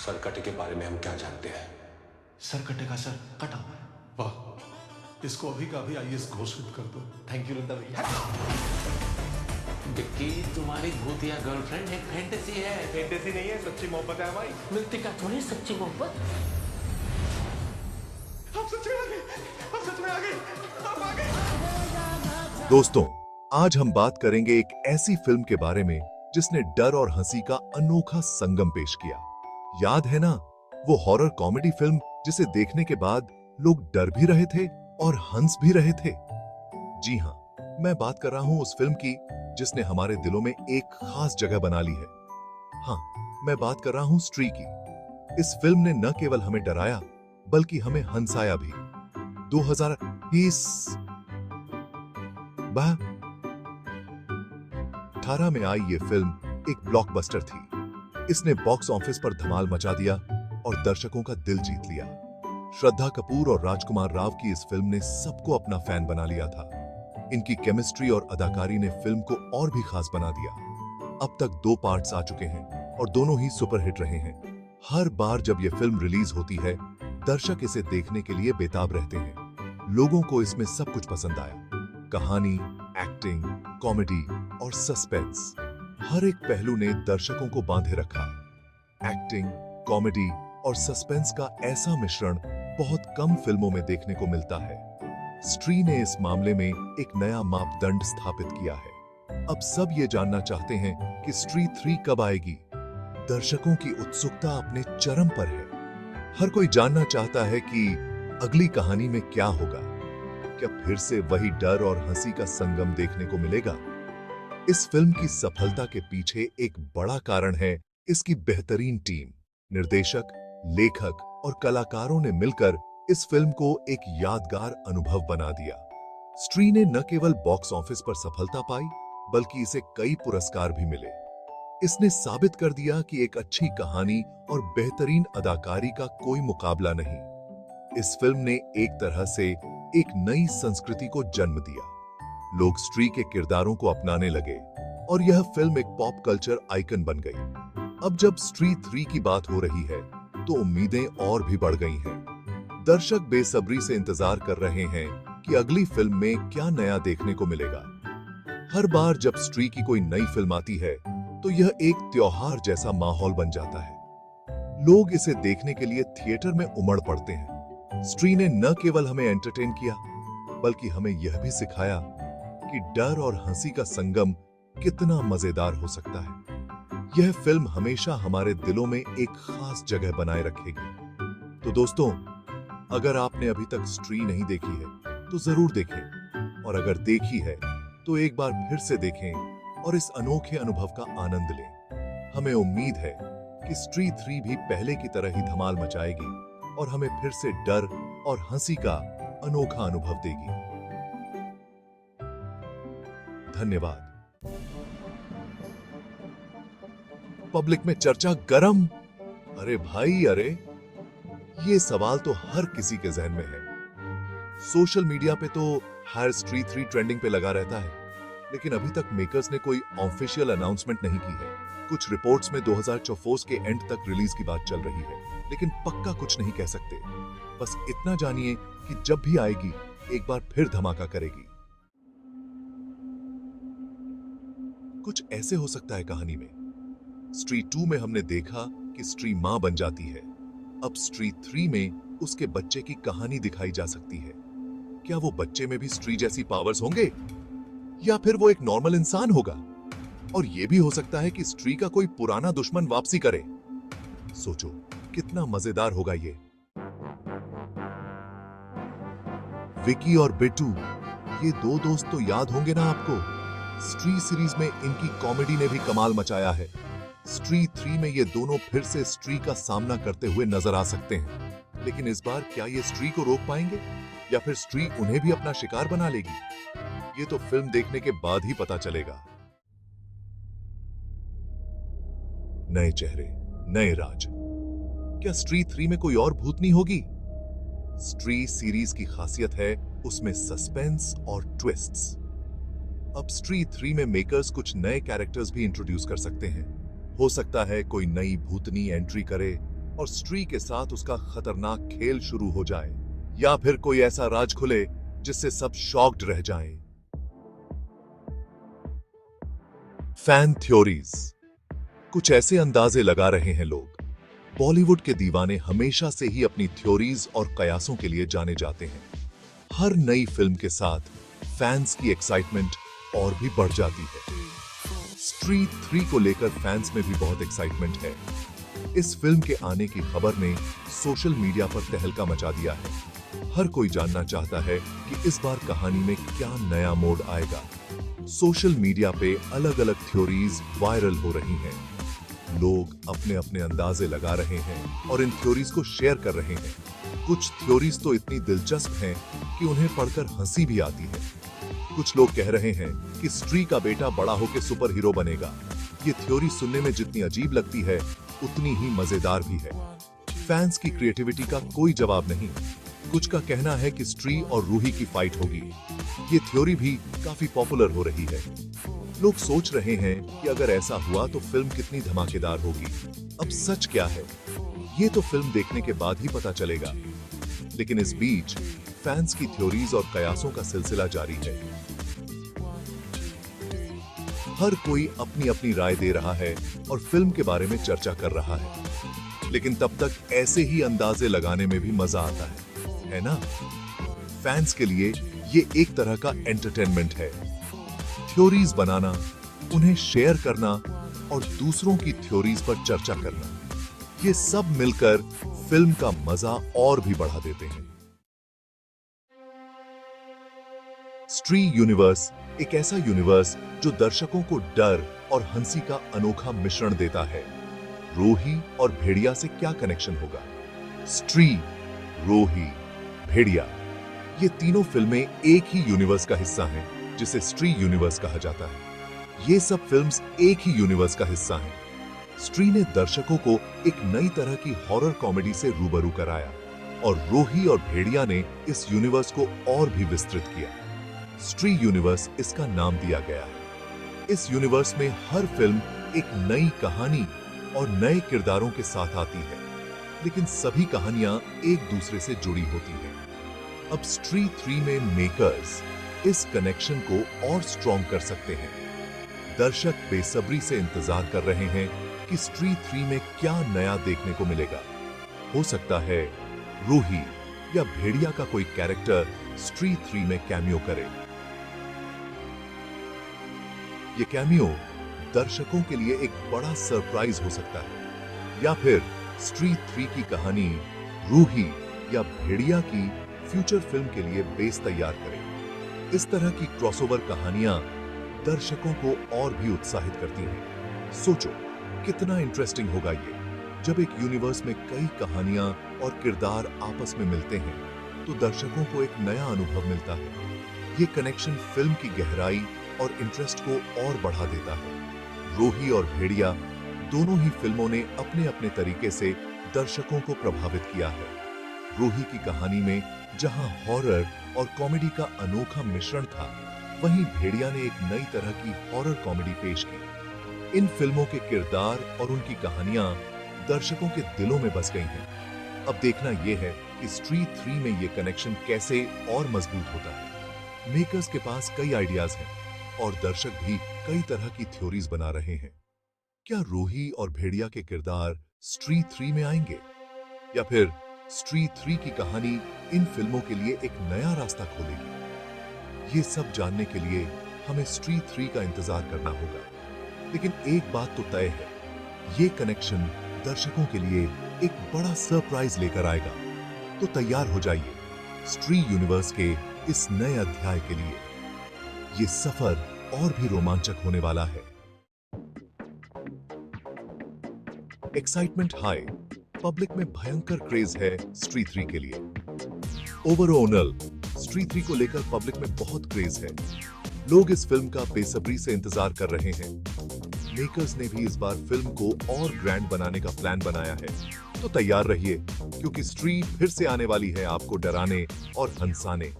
सरकटे के बारे में हम क्या जानते हैं? सर कटेगा सर, कटा हुआ है। वाह, इसको अभी का अभी आईएएस घोषित कर दो। थैंक यू रंदा भैया। विक्की, तुम्हारी भूतिया गर्लफ्रेंड एक फैंटेसी है। फैंटेसी नहीं है, सच्ची मोहब्बत है भाई। मृतिका थोड़ी सच्ची मोहब्बत। आप सच में आ गए, आप सच में आ गए, आप आ गए। दोस्तों, आज हम बात करेंगे एक ऐसी फिल्म के बारे में जिसने डर और हंसी का अनोखा संगम पेश किया। याद है ना, वो हॉरर कॉमेडी फिल्म जिसे देखने के बाद लोग डर भी रहे थे और हंस भी रहे थे। जी हाँ, मैं बात कर रहा हूं उस फिल्म की जिसने हमारे दिलों में एक खास जगह बना ली है। हाँ, मैं बात कर रहा हूं स्त्री की। इस फिल्म ने न केवल हमें डराया बल्कि हमें हंसाया भी। 2020 18 में आई ये फिल्म एक ब्लॉकबस्टर थी। इसने बॉक्स ऑफिस पर धमाल मचा दिया और दर्शकों का दिल जीत लिया। श्रद्धा कपूर और राजकुमार राव की इस फिल्म ने सबको अपना फैन बना लिया था। इनकी केमिस्ट्री और अदाकारी ने फिल्म को और भी खास बना दिया। अब तक 2 पार्ट्स आ चुके हैं और दोनों ही सुपरहिट रहे हैं। हर बार जब ये फिल्म रिलीज होती है, दर्शक इसे देखने के लिए बेताब रहते हैं। लोगों को इसमें सब कुछ पसंद आया। कहानी, एक्टिंग, कॉमेडी और सस्पेंस, हर एक पहलू ने दर्शकों को बांधे रखा। एक्टिंग, कॉमेडी और सस्पेंस का ऐसा मिश्रण बहुत कम फिल्मों में देखने को मिलता है। स्त्री ने इस मामले में एक नया मापदंड स्थापित किया है। अब सब ये जानना चाहते हैं कि स्त्री 3 कब आएगी। दर्शकों की उत्सुकता अपने चरम पर है। हर कोई जानना चाहता है कि अगली कहानी में क्या होगा। क्या फिर से वही डर और हंसी का संगम देखने को मिलेगा? इस फिल्म की सफलता के पीछे एक बड़ा कारण है इसकी बेहतरीन टीम। निर्देशक, लेखक और कलाकारों ने मिलकर इस फिल्म को एक यादगार अनुभव बना दिया। स्त्री ने न केवल बॉक्स ऑफिस पर सफलता पाई बल्कि इसे कई पुरस्कार भी मिले। इसने साबित कर दिया कि एक अच्छी कहानी और बेहतरीन अदाकारी का कोई मुकाबला नहीं। इस फिल्म ने एक तरह से एक नई संस्कृति को जन्म दिया। लोग स्त्री के किरदारों को अपनाने लगे और यह फिल्म एक पॉप कल्चर आइकन बन गई। अब जब स्त्री 3 की बात हो रही है तो उम्मीदें और भी बढ़ गई हैं। दर्शक बेसब्री से इंतजार कर रहे हैं कि अगली फिल्म में क्या नया देखने को मिलेगा। हर बार जब स्त्री की कोई नई फिल्म आती है तो यह एक त्योहार जैसा माहौल बन जाता है। लोग इसे देखने के लिए थिएटर में उमड़ पड़ते हैं। स्त्री ने न केवल हमें एंटरटेन किया बल्कि हमें यह भी सिखाया कि डर और हंसी का संगम कितना मजेदार हो सकता है। यह फिल्म हमेशा हमारे दिलों में एक खास जगह बनाए रखेगी। तो दोस्तों, अगर आपने अभी तक स्त्री नहीं देखी है तो जरूर देखें, और अगर देखी है तो एक बार फिर से देखें और इस अनोखे अनुभव का आनंद लें। हमें उम्मीद है कि स्त्री 3 भी पहले की तरह ही धमाल मचाएगी और हमें फिर से डर और हंसी का अनोखा अनुभव देगी। धन्यवाद। पब्लिक में चर्चा गरम। अरे भाई, अरे ये सवाल तो हर किसी के जहन में है। सोशल मीडिया पे तो हर स्त्री 3 ट्रेंडिंग पे लगा रहता है, लेकिन अभी तक मेकर्स ने कोई ऑफिशियल अनाउंसमेंट नहीं की है। कुछ रिपोर्ट्स में 2024 के एंड तक रिलीज की बात चल रही है, लेकिन पक्का कुछ नहीं कह सकते। बस इतना जानिए कि जब भी आएगी एक बार फिर धमाका करेगी। कुछ ऐसे हो सकता है कहानी में। स्त्री 2 में हमने देखा कि स्त्री मां बन जाती है। अब स्त्री 3 में उसके बच्चे की कहानी दिखाई जा सकती है। क्या वो बच्चे में भी स्त्री जैसी पावर्स होंगे या फिर वो एक नॉर्मल इंसान होगा? और ये भी हो सकता है कि स्त्री का कोई पुराना दुश्मन वापसी करे। सोचो कितना मजेदार होगा ये। विकी और बिट्टू, ये 2 दोस्त तो याद होंगे ना आपको। स्त्री सीरीज में इनकी कॉमेडी ने भी कमाल मचाया है। स्त्री 3 में ये दोनों फिर से स्त्री का सामना करते हुए नजर आ सकते हैं, लेकिन इस बार क्या ये स्त्री को रोक पाएंगे या फिर स्त्री उन्हें भी अपना शिकार बना लेगी? ये तो फिल्म देखने के बाद ही पता चलेगा। नए चेहरे, नए राज। क्या स्त्री 3 में कोई और भूतनी होगी? स्त्री सीरीज की खासियत है उसमें सस्पेंस और ट्विस्ट्स। अब स्त्री 3 में मेकर्स कुछ नए कैरेक्टर्स भी इंट्रोड्यूस कर सकते हैं। हो सकता है कोई नई भूतनी एंट्री करे और स्ट्री के साथ उसका खतरनाक खेल शुरू हो जाए, या फिर कोई ऐसा राज खुले जिससे सब शॉक्ड रह जाएं। Fan theories. कुछ ऐसे अंदाजे लगा रहे हैं लोग। बॉलीवुड के दीवाने हमेशा से ही अपनी थ्योरीज और कयासों के लिए जाने जाते हैं। हर नई फिल्म के साथ फैंस की एक्साइटमेंट और भी बढ़ जाती है। स्ट्री 3 को लेकर फैंस में भी बहुत एक्साइटमेंट है। इस फिल्म के आने की खबर ने सोशल मीडिया पर तहलका मचा दिया है। हर कोई जानना चाहता है कि इस बार कहानी में क्या नया मोड़ आएगा। सोशल मीडिया पे अलग अलग थ्योरीज वायरल हो रही हैं। लोग अपने अपने अंदाजे लगा रहे हैं और इन थ्योरीज को शेयर कर रहे हैं। कुछ थ्योरीज तो इतनी दिलचस्प हैं कि उन्हें पढ़कर हंसी भी आती है। कुछ लोग कह रहे हैं कि स्ट्री का बेटा बड़ा होकर सुपर हीरो बनेगा। ये थ्योरी सुनने में जितनी अजीब लगती है उतनी ही मजेदार भी है। फैंस की क्रिएटिविटी का कोई जवाब नहीं। कुछ का कहना है कि स्ट्री और रूही की फाइट होगी। ये थ्योरी भी काफी पॉपुलर हो रही है। लोग सोच रहे हैं कि अगर ऐसा हुआ तो फिल्म कितनी धमाकेदार होगी। अब सच क्या है, ये तो फिल्म देखने के बाद ही पता चलेगा। लेकिन इस बीच फैंस की थ्योरीज और कयासों का सिलसिला जारी है। हर कोई अपनी अपनी राय दे रहा है और फिल्म के बारे में चर्चा कर रहा है। लेकिन तब तक ऐसे ही अंदाजे लगाने में भी मजा आता है ना? फैंस के लिए ये एक तरह का एंटरटेनमेंट है। थ्योरीज बनाना, उन्हें शेयर करना और दूसरों की थ्योरीज पर चर्चा करना, ये सब मिलकर फिल्म का मजा और भी बढ़ा देते हैं। स्ट्री यूनिवर्स एक ऐसा यूनिवर्स जो दर्शकों को डर और हंसी का अनोखा मिश्रण देता है। रोही और भेड़िया से क्या कनेक्शन होगा? स्ट्री, रोही, भेड़िया, ये तीनों फिल्में एक ही यूनिवर्स का हिस्सा हैं, जिसे स्ट्री यूनिवर्स कहा जाता है। ये सब फिल्म्स एक ही यूनिवर्स का हिस्सा हैं। स्ट्री ने दर्शकों को एक नई तरह की हॉरर कॉमेडी से रूबरू कराया और रोही और भेड़िया ने इस यूनिवर्स को और भी विस्तृत किया। स्ट्री यूनिवर्स इसका नाम दिया गया है। इस यूनिवर्स में हर फिल्म एक नई कहानी और नए किरदारों के साथ आती है, लेकिन सभी कहानियां एक दूसरे से जुड़ी होती हैं। अब स्ट्री 3 में मेकर्स इस कनेक्शन को और स्ट्रॉन्ग कर सकते हैं। दर्शक बेसब्री से इंतजार कर रहे हैं कि स्ट्री 3 में क्या नया देखने को मिलेगा। हो सकता है रूही या भेड़िया का कोई कैरेक्टर स्ट्री 3 में कैमियो करे। ये कैमियो दर्शकों के लिए एक बड़ा सरप्राइज हो सकता है, या फिर स्ट्री 3 की कहानी रूही या भेड़िया की फ्यूचर फिल्म के लिए बेस तैयार करे। इस तरह की क्रॉसओवर कहानियां दर्शकों को और भी उत्साहित करती हैं। सोचो कितना इंटरेस्टिंग होगा ये, जब एक यूनिवर्स में कई कहानियां और किरदार आपस में मिलते हैं तो दर्शकों को एक नया अनुभव मिलता है। ये कनेक्शन फिल्म की गहराई और इंटरेस्ट को और बढ़ा देता है। रोही और भेड़िया दोनों ही फिल्मों ने अपने अपने तरीके से दर्शकों को प्रभावित किया है। रोही की कहानी में जहां हॉरर और कॉमेडी का अनोखा मिश्रण था, वहीं भेड़िया ने एक नई तरह की हॉरर कॉमेडी पेश की। इन फिल्मों के किरदार और उनकी कहानियां दर्शकों के दिलों में बस गई हैं। अब देखना यह है कि स्ट्री 3 में यह कनेक्शन कैसे और मजबूत होता है। मेकर्स के पास कई आइडियाज हैं और दर्शक भी कई तरह की थ्योरीज बना रहे हैं। क्या रोही और भेड़िया के किरदार स्ट्री 3 में आएंगे, या फिर स्ट्री 3 की कहानी इन फिल्मों के लिए एक नया रास्ता खोलेगी? ये सब जानने के लिए हमें स्ट्री 3 का इंतजार करना होगा। लेकिन एक बात तो तय है, ये कनेक्शन दर्शकों के लिए एक बड़ा सरप्राइज लेकर आएगा। तो तैयार हो जाइए स्ट्री यूनिवर्स के इस नए अध्याय के लिए। ये सफर और भी रोमांचक होने वाला है। एक्साइटमेंट हाई, पब्लिक में भयंकर क्रेज है स्ट्री 3 के लिए। ओवरऑल स्ट्री 3 को लेकर पब्लिक में बहुत क्रेज है। लोग इस फिल्म का बेसब्री से इंतजार कर रहे हैं। मेकर्स ने भी इस बार फिल्म को और ग्रैंड बनाने का प्लान बनाया है। तो तैयार रहिए, क्योंकि स्ट्री फिर से आने वाली है आपको डराने और हंसाने।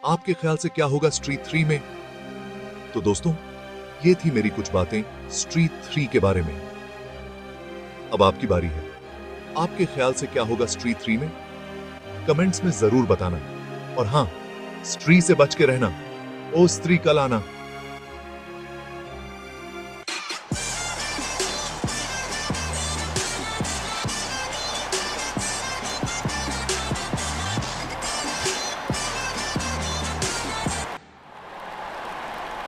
आपके ख्याल से क्या होगा स्ट्री 3 में? तो दोस्तों, ये थी मेरी कुछ बातें स्ट्री 3 के बारे में। अब आपकी बारी है। आपके ख्याल से क्या होगा स्त्री 3 में? कमेंट्स में जरूर बताना। और हाँ, स्त्री से बच के रहना। ओ स्त्री कल आना।